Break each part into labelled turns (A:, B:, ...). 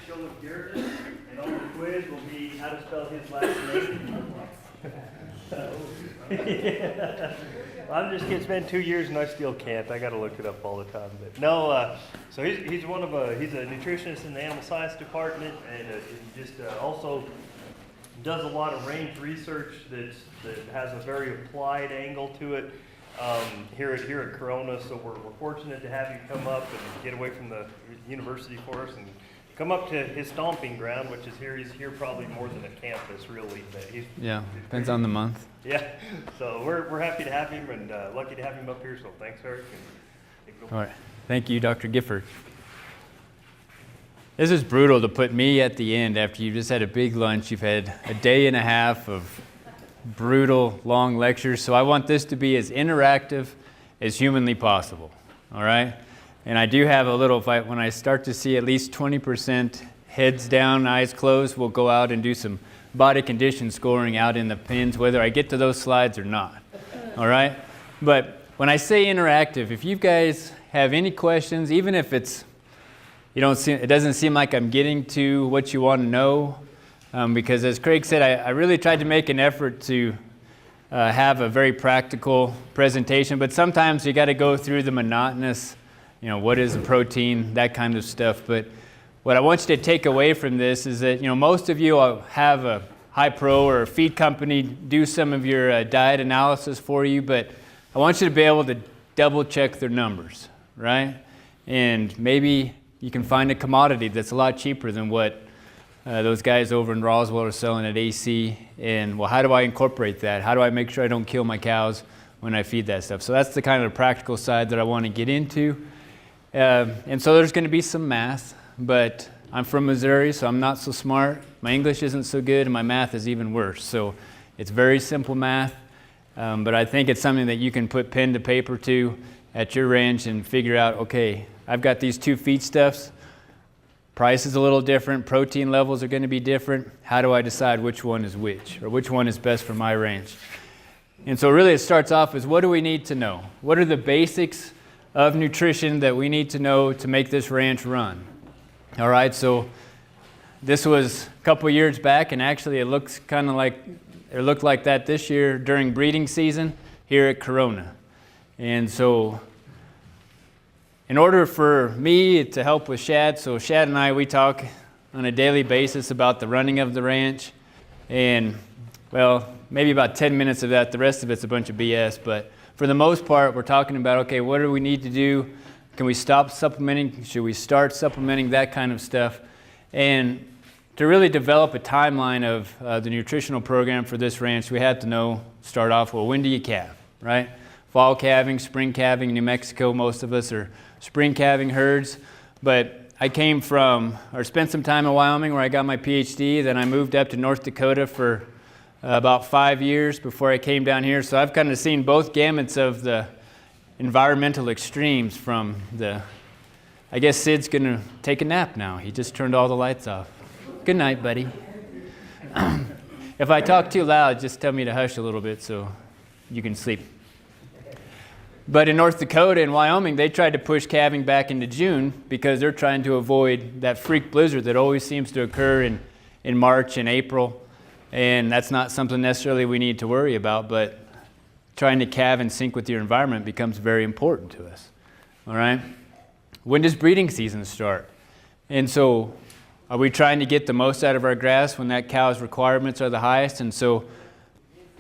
A: show with Garrett, and on the quiz will be how to spell his last name. Yeah. I'm just kidding. It's been 2 years and I still can't. I got to look it up all the time. But no, so he's a nutritionist in the animal science department, and he just also does a lot of range research that has a very applied angle to it here at Corona. So we're fortunate to have you come up and get away from the university for us and come up to his stomping ground, which is here. He's here probably more than a campus, really. But
B: Depends on the month.
A: Yeah, so we're happy to have him and lucky to have him up here. So thanks, Eric.
B: All right, thank you, Dr. Gifford. This is brutal to put me at the end after you've just had a big lunch. You've had a day and a half of brutal, long lectures. So I want this to be as interactive as humanly possible. All right. And I do have a little fight. When I start to see at least 20% heads down, eyes closed, we'll go out and do some body condition scoring out in the pins, whether I get to those slides or not. All right? But when I say interactive, if you guys have any questions, even if it doesn't seem like I'm getting to what you want to know, because as Craig said, I really tried to make an effort to have a very practical presentation, but sometimes you got to go through the monotonous, what is a protein, that kind of stuff. But what I want you to take away from this is that, most of you have a high pro or a feed company do some of your diet analysis for you, but I want you to be able to double check their numbers, right? And maybe you can find a commodity that's a lot cheaper than what those guys over in Roswell are selling at AC. And well, how do I incorporate that? How do I make sure I don't kill my cows when I feed that stuff? So that's the kind of practical side that I want to get into. And so there's going to be some math, but I'm from Missouri, so I'm not so smart. My English isn't so good, and my math is even worse. So it's very simple math, but I think it's something that you can put pen to paper to at your ranch and figure out, okay, I've got these two feedstuffs. Price is a little different. Protein levels are going to be different. How do I decide which one is which, or which one is best for my ranch? And so really it starts off as, what do we need to know? What are the basics of nutrition that we need to know to make this ranch run? All right, so this was a couple years back, and actually it looked like that this year during breeding season here at Corona. And so in order for me to help with Shad, so Shad and I, we talk on a daily basis about the running of the ranch. And well, maybe about 10 minutes of that, the rest of it's a bunch of BS, but for the most part, we're talking about, okay, what do we need to do? Can we stop supplementing? Should we start supplementing? That kind of stuff. And to really develop a timeline of the nutritional program for this ranch, we had to start off, well, when do you calve, right? Fall calving, spring calving. In New Mexico, most of us are spring calving herds. But I spent some time in Wyoming where I got my PhD. Then I moved up to North Dakota for about 5 years before I came down here. So I've kind of seen both gamuts of the environmental extremes from I guess Sid's going to take a nap now. He just turned all the lights off. Good night, buddy. If I talk too loud, just tell me to hush a little bit so you can sleep. But in North Dakota and Wyoming, they tried to push calving back into June because they're trying to avoid that freak blizzard that always seems to occur in March and April. And that's not something necessarily we need to worry about, but trying to calve in sync with your environment becomes very important to us. All right? When does breeding season start? And so are we trying to get the most out of our grass when that cow's requirements are the highest? And so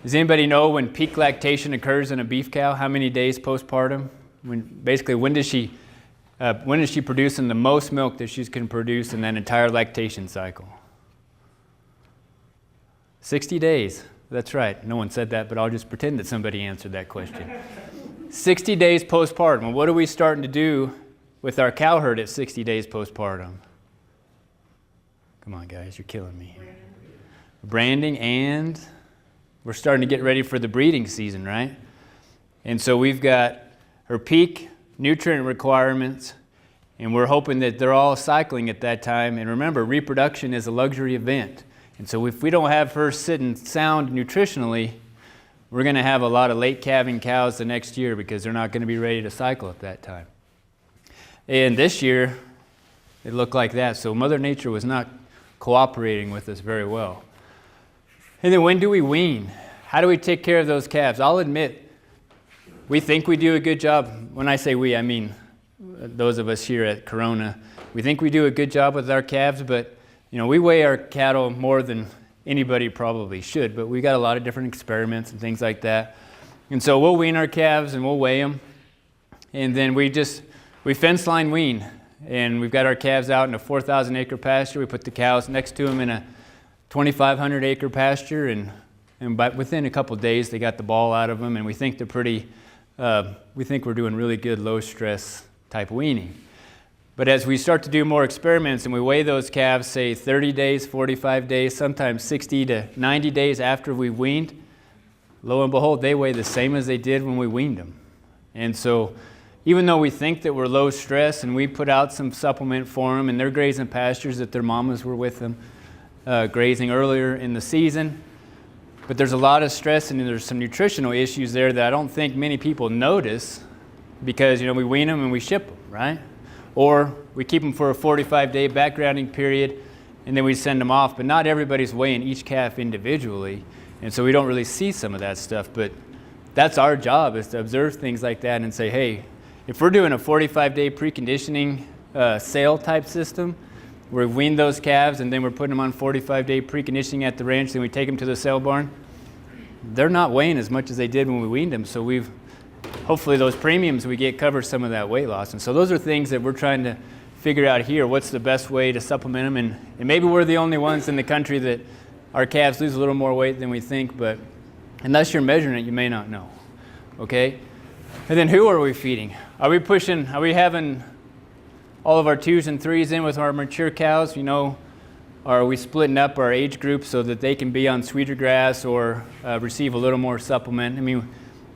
B: does anybody know when peak lactation occurs in a beef cow? How many days postpartum? When is she producing the most milk that she can produce in that entire lactation cycle? 60 days. That's right. No one said that, but I'll just pretend that somebody answered that question. 60 days postpartum. Well, what are we starting to do with our cow herd at 60 days postpartum? Come on, guys, you're killing me. Branding, and we're starting to get ready for the breeding season, right? And so we've got her peak nutrient requirements, and we're hoping that they're all cycling at that time. And remember, reproduction is a luxury event. And so if we don't have her sitting sound nutritionally, we're going to have a lot of late calving cows the next year because they're not going to be ready to cycle at that time. And this year, It looked like that. So Mother Nature was not cooperating with us very well. And then when do we wean? How do we take care of those calves? I'll admit, we think we do a good job. When I say we, I mean those of us here at Corona. We think we do a good job with our calves, but we weigh our cattle more than anybody probably should, but we got a lot of different experiments and things like that. And so we'll wean our calves and we'll weigh them. And then we fence line wean. And we've got our calves out in a 4,000 acre pasture. We put the cows next to them in a 2,500 acre pasture. And within a couple of days, they got the ball out of them. And we think we think we're doing really good low stress type weaning. But as we start to do more experiments and we weigh those calves, say 30 days, 45 days, sometimes 60 to 90 days after we weaned, lo and behold, they weigh the same as they did when we weaned them. And so even though we think that we're low stress and we put out some supplement for them and they're grazing pastures that their mamas were with them grazing earlier in the season, but there's a lot of stress and there's some nutritional issues there that I don't think many people notice because we wean them and we ship them, right? Or we keep them for a 45-day backgrounding period and then we send them off. But not everybody's weighing each calf individually. And so we don't really see some of that stuff. But that's our job, is to observe things like that and say, hey, if we're doing a 45-day preconditioning sale type system, where we wean those calves and then we're putting them on 45-day preconditioning at the ranch, then we take them to the sale barn, they're not weighing as much as they did when we weaned them. So hopefully those premiums we get cover some of that weight loss. And so those are things that we're trying to figure out here. What's the best way to supplement them? And maybe we're the only ones in the country that our calves lose a little more weight than we think, but unless you're measuring it, you may not know. Okay? And then who are we feeding? Are we having all of our 2s and 3s in with our mature cows? Are we splitting up our age group so that they can be on sweeter grass or receive a little more supplement?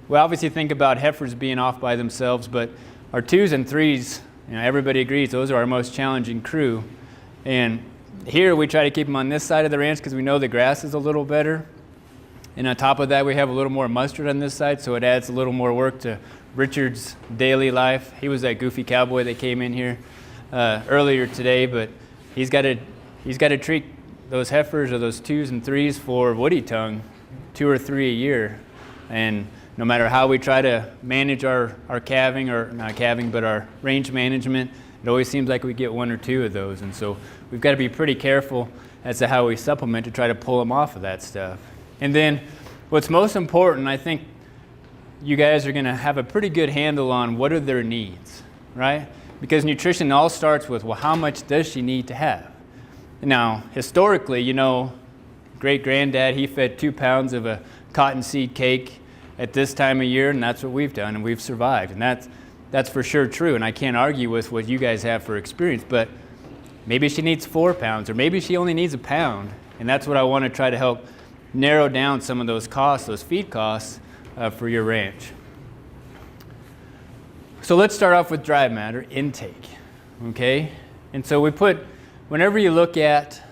B: We obviously think about heifers being off by themselves, but our 2s and 3s, everybody agrees those are our most challenging crew. And here we try to keep them on this side of the ranch because we know the grass is a little better. And on top of that, we have a little more mustard on this side, so it adds a little more work to Richard's daily life. He was that goofy cowboy that came in here earlier today, but he's got to treat those heifers or those 2s and 3s for woody tongue 2 or 3 a year. And no matter how we try to manage our calving, or not calving, but our range management, it always seems like we get 1 or 2 of those. And so we've got to be pretty careful as to how we supplement to try to pull them off of that stuff. And then what's most important, I think you guys are going to have a pretty good handle on what are their needs, right? Because nutrition all starts with, well, how much does she need to have? Now, historically, great-granddad, he fed 2 pounds of a cottonseed cake at this time of year, and that's what we've done, and we've survived. And that's for sure true, and I can't argue with what you guys have for experience, but maybe she needs 4 pounds, or maybe she only needs 1 pound, and that's what I want to try to help narrow down some of those costs, those feed costs, for your ranch. So let's start off with dry matter intake, okay? And so whenever you look at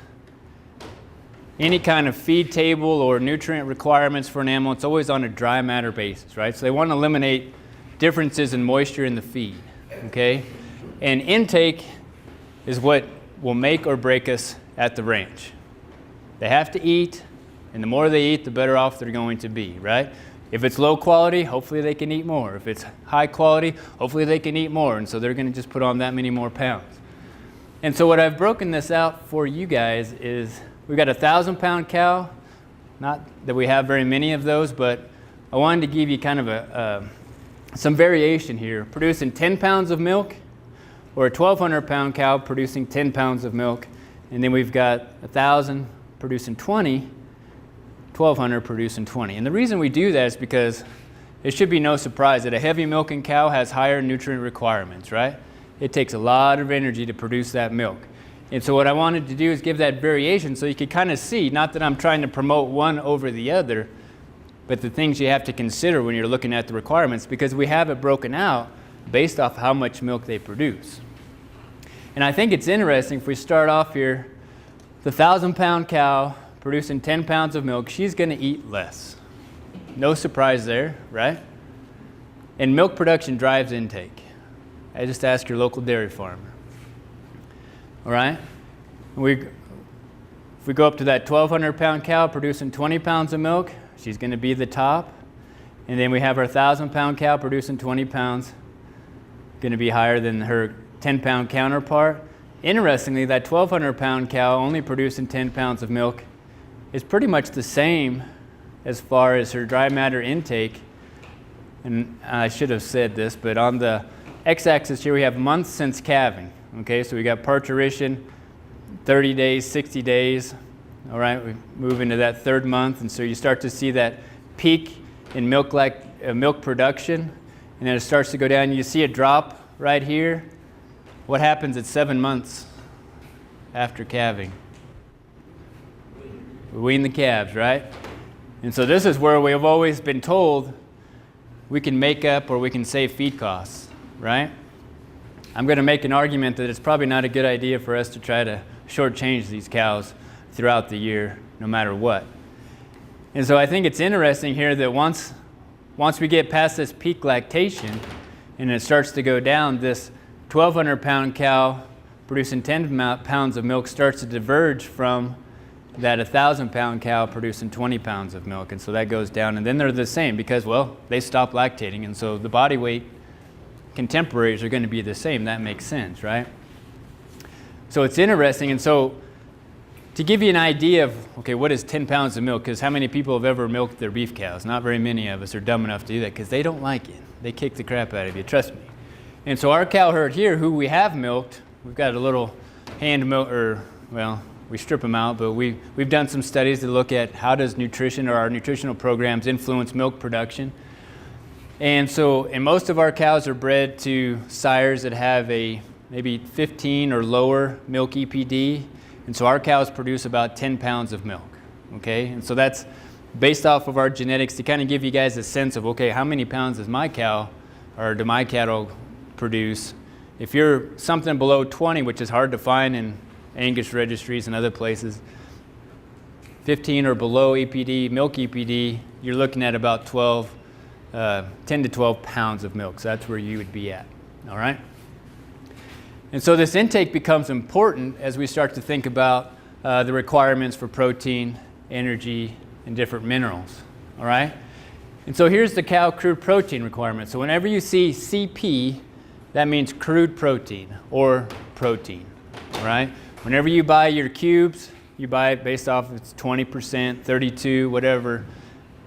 B: any kind of feed table or nutrient requirements for an animal, it's always on a dry matter basis, right? So they want to eliminate differences in moisture in the feed, okay? And intake is what will make or break us at the ranch. They have to eat, and the more they eat, the better off they're going to be, right? If it's low quality, hopefully they can eat more. If it's high quality, hopefully they can eat more, and so they're going to just put on that many more pounds. And so what I've broken this out for you guys is we've got a 1,000-pound cow. Not that we have very many of those, but I wanted to give you kind of some variation here. Producing 10 pounds of milk, or a 1,200-pound cow producing 10 pounds of milk. And then we've got 1,000 producing 20, 1,200 producing 20. And the reason we do that is because it should be no surprise that a heavy milking cow has higher nutrient requirements, right? It takes a lot of energy to produce that milk. And so what I wanted to do is give that variation so you could kind of see, not that I'm trying to promote one over the other, but the things you have to consider when you're looking at the requirements, because we have it broken out based off how much milk they produce. And I think it's interesting if we start off here, the 1,000-pound cow producing 10 pounds of milk, she's going to eat less. No surprise there, right? And milk production drives intake. I just ask your local dairy farmer. all right? If we go up to that 1,200 pound cow producing 20 pounds of milk, she's going to be the top. And then we have our 1,000 pound cow producing 20 pounds, going to be higher than her 10 pound counterpart. Interestingly, that 1,200 pound cow only producing 10 pounds of milk is pretty much the same as far as her dry matter intake. And I should have said this, but on the x-axis here we have months since calving. Okay, so we got parturition, 30 days, 60 days. All right, we move into that third month, and so you start to see that peak in milk production, and then it starts to go down. You see a drop right here. What happens at 7 months after calving? We wean the calves, right? And so this is where we have always been told we can make up or we can save feed costs, right? I'm going to make an argument that it's probably not a good idea for us to try to shortchange these cows throughout the year, no matter what. And so I think it's interesting here that once we get past this peak lactation and it starts to go down, this 1,200 pound cow producing 10 pounds of milk starts to diverge from that 1,000 pound cow producing 20 pounds of milk. And so that goes down, and then they're the same because, well, they stop lactating, and so the body weight contemporaries are going to be the same. That makes sense, right? So it's interesting. And so to give you an idea of, okay, what is 10 pounds of milk? Because how many people have ever milked their beef cows? Not very many of us are dumb enough to do that because they don't like it. They kick the crap out of you, trust me. And so our cow herd here, who we have milked, we've got a little hand milk, or, well, we strip them out, but we've done some studies to look at how does nutrition or our nutritional programs influence milk production. And so, and most of our cows are bred to sires that have a maybe 15 or lower milk EPD. And so our cows produce about 10 pounds of milk, okay? And so that's based off of our genetics to kind of give you guys a sense of, okay, how many pounds does my cow or do my cattle produce? If you're something below 20, which is hard to find in Angus registries and other places, 15 or below EPD, milk EPD, you're looking at about 10 to 12 pounds of milk. So that's where you would be at, all right? And so this intake becomes important as we start to think about the requirements for protein, energy, and different minerals, all right? And so here's the cow crude protein requirement. So whenever you see CP, that means crude protein or protein, all right? Whenever you buy your cubes, you buy it based off it's 20%, 32, whatever.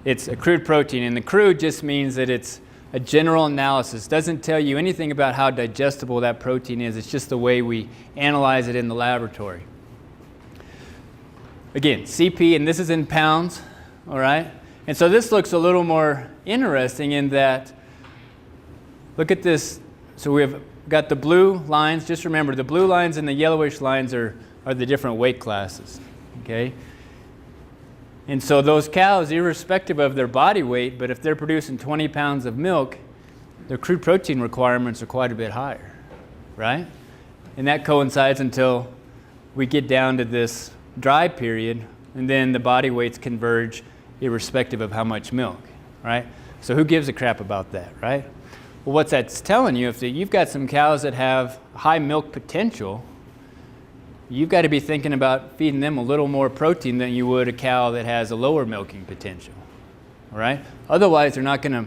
B: It's a crude protein, and the crude just means that it's a general analysis. Doesn't tell you anything about how digestible that protein is. It's just the way we analyze it in the laboratory. Again, CP, and this is in pounds, all right? And so this looks a little more interesting in that, look at this. So we've got the blue lines. Just remember, the blue lines and the yellowish lines are the different weight classes, okay? And so those cows, irrespective of their body weight, but if they're producing 20 pounds of milk, their crude protein requirements are quite a bit higher, right? And that coincides until we get down to this dry period, and then the body weights converge irrespective of how much milk, right? So who gives a crap about that, right? Well, what that's telling you, if you've got some cows that have high milk potential, you've got to be thinking about feeding them a little more protein than you would a cow that has a lower milking potential, all right? Otherwise, they're not going to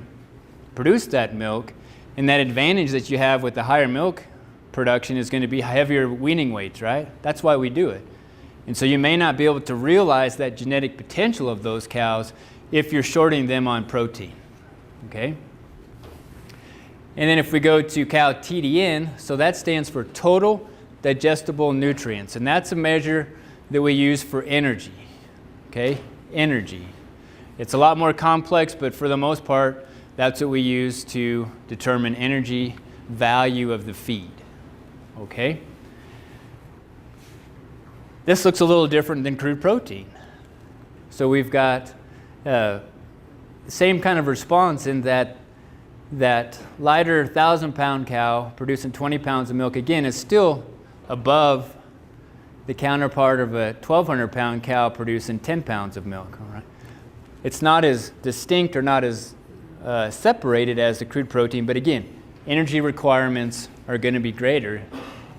B: produce that milk, and that advantage that you have with the higher milk production is going to be heavier weaning weights, right? That's why we do it. And so you may not be able to realize that genetic potential of those cows if you're shorting them on protein, okay? And then if we go to cow TDN, so that stands for total digestible nutrients, and that's a measure that we use for energy, okay? Energy. It's a lot more complex, but for the most part, that's what we use to determine energy value of the feed, okay? This looks a little different than crude protein. So we've got the same kind of response in that lighter 1,000-pound cow producing 20 pounds of milk, again, is still above the counterpart of a 1,200-pound cow producing 10 pounds of milk. All right? It's not as distinct or not as separated as the crude protein, but again, energy requirements are going to be greater.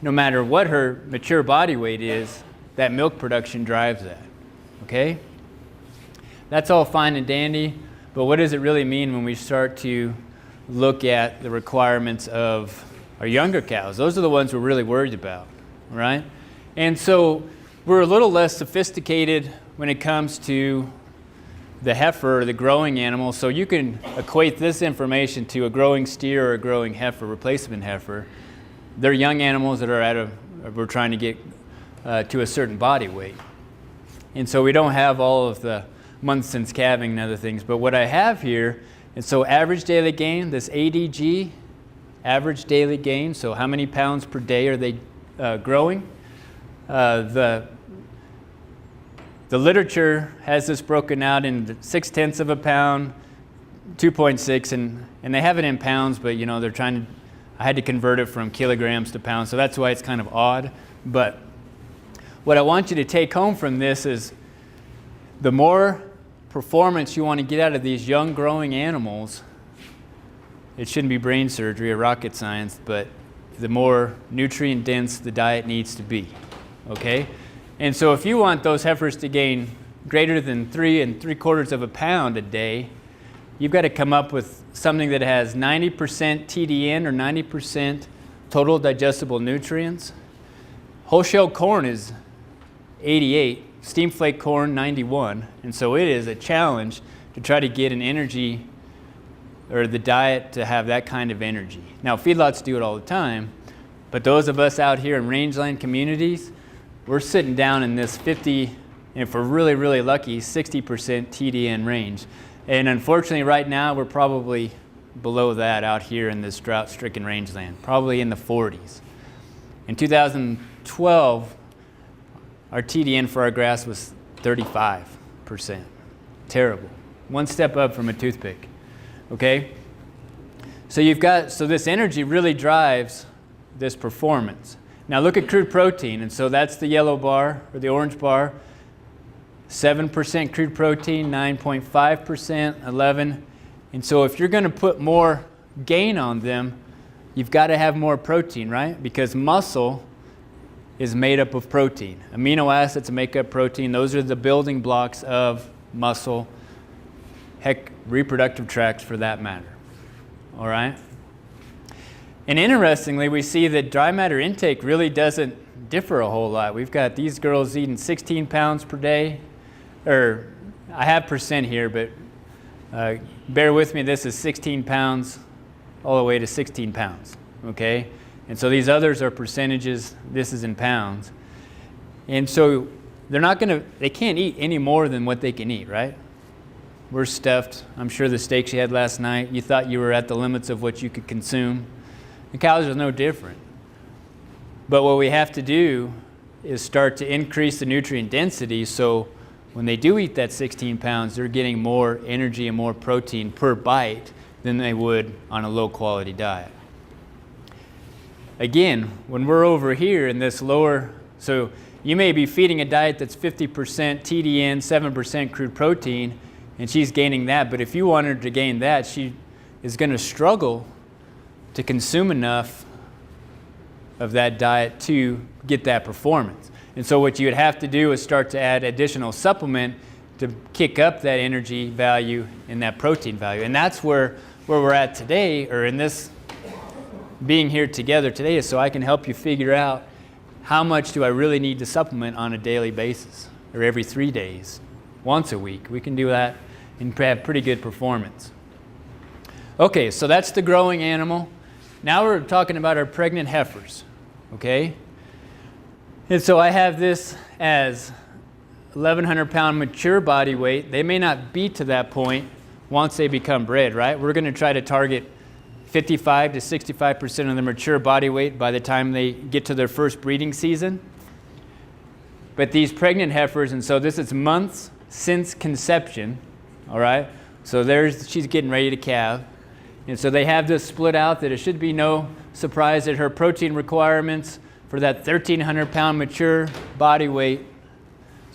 B: no matter what her mature body weight is, that milk production drives that, okay? That's all fine and dandy, but what does it really mean when we start to look at the requirements of our younger cows? Those are the ones we're really worried about, right? And so we're a little less sophisticated when it comes to the heifer or the growing animal, so you can equate this information to a growing steer or a growing heifer, replacement heifer. They're young animals that are we're trying to get to a certain body weight. And so we don't have all of the months since calving and other things, but what I have here, and so average daily gain, this ADG, average daily gain, so how many pounds per day are they growing? The literature has this broken out in 0.6 of a pound, 2.6, and they have it in pounds, but you know, they're trying to, I had to convert it from kilograms to pounds, so that's why it's kind of odd. But what I want you to take home from this is the more performance you want to get out of these young growing animals, it shouldn't be brain surgery or rocket science, but the more nutrient dense the diet needs to be, okay? And so if you want those heifers to gain greater than 3 3/4 of a pound a day, you've got to come up with something that has 90% TDN or 90% total digestible nutrients. Whole shell corn is 88, steam flake corn 91, and so it is a challenge to try to get an energy or the diet to have that kind of energy. Now feedlots do it all the time, but those of us out here in rangeland communities, we're sitting down in this 50, and if we're really, really lucky, 60% TDN range. And unfortunately right now we're probably below that out here in this drought-stricken rangeland, probably in the 40s. In 2012, our TDN for our grass was 35%. Terrible. One step up from a toothpick, okay? So this energy really drives this performance. Now look at crude protein, and so that's the yellow bar or the orange bar. 7% crude protein, 9.5%, 11. And so if you're going to put more gain on them, you've got to have more protein, right? Because muscle is made up of protein. Amino acids make up protein. Those are the building blocks of muscle, heck, reproductive tracts for that matter. All right? And interestingly, we see that dry matter intake really doesn't differ a whole lot. We've got these girls eating 16 pounds per day, or I have percent here, but bear with me, this is 16 pounds all the way to 16 pounds, okay? And so these others are percentages, this is in pounds. And so they can't eat any more than what they can eat, right? We're stuffed. I'm sure the steaks you had last night, you thought you were at the limits of what you could consume. The cows are no different. But what we have to do is start to increase the nutrient density so when they do eat that 16 pounds, they're getting more energy and more protein per bite than they would on a low quality diet. Again, when we're over here in this lower, so you may be feeding a diet that's 50% TDN, 7% crude protein, and she's gaining that, but if you want her to gain that, she is going to struggle to consume enough of that diet to get that performance. And so what you would have to do is start to add additional supplement to kick up that energy value and that protein value. And that's where we're at today, or in this being here together today, is so I can help you figure out how much do I really need to supplement on a daily basis, or every 3 days, once a week. We can do that and have pretty good performance. Okay, so that's the growing animal. Now we're talking about our pregnant heifers, okay? And so I have this as 1,100 pound mature body weight. They may not be to that point once they become bred, right? We're going to try to target 55 to 65% of the mature body weight by the time they get to their first breeding season. But these pregnant heifers, and so this is months since conception, all right? So she's getting ready to calve. And so they have this split out that it should be no surprise that her protein requirements for that 1,300 pound mature body weight,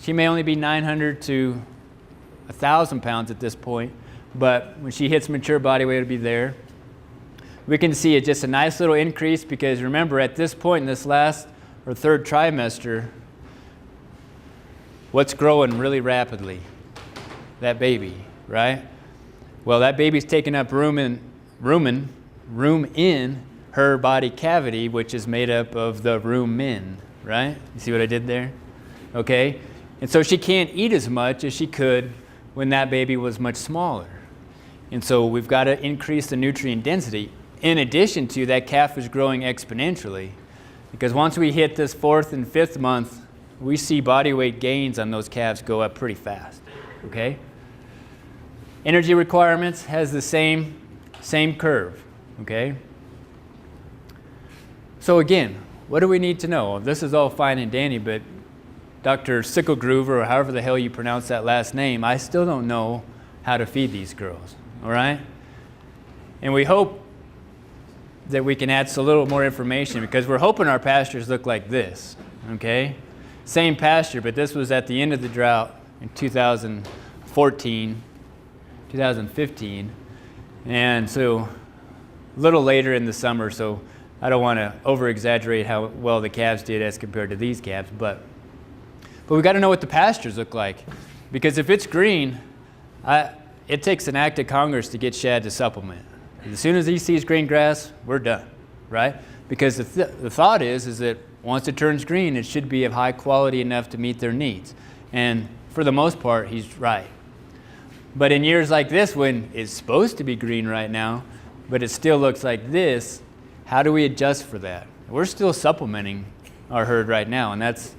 B: she may only be 900 to 1,000 pounds at this point, but when she hits mature body weight, it'll be there. we can see just a nice little increase because remember at this point in this last or third trimester, what's growing really rapidly? That baby, right? Well, that baby's taking up room in her body cavity, which is made up of the rumen, right? You see what I did there? Okay? And so she can't eat as much as she could when that baby was much smaller. And so we've got to increase the nutrient density. In addition to that, calf is growing exponentially because once we hit this 4th and 5th month, we see body weight gains on those calves go up pretty fast, okay? Energy requirements has the same curve, okay? So again, what do we need to know? This is all fine and dandy, but Dr. Cattlegrowers, or however the hell you pronounce that last name, I still don't know how to feed these girls, all right? And we hope that we can add a little more information because we're hoping our pastures look like this, okay? Same pasture, but this was at the end of the drought in 2015, and so a little later in the summer, so I don't want to over-exaggerate how well the calves did as compared to these calves, but we got to know what the pastures look like, because if it's green, it takes an act of Congress to get Shad to supplement. As soon as he sees green grass, we're done, right? Because the thought is that once it turns green, it should be of high quality enough to meet their needs. And for the most part, he's right. But in years like this, when it's supposed to be green right now, but it still looks like this, how do we adjust for that? We're still supplementing our herd right now, and that's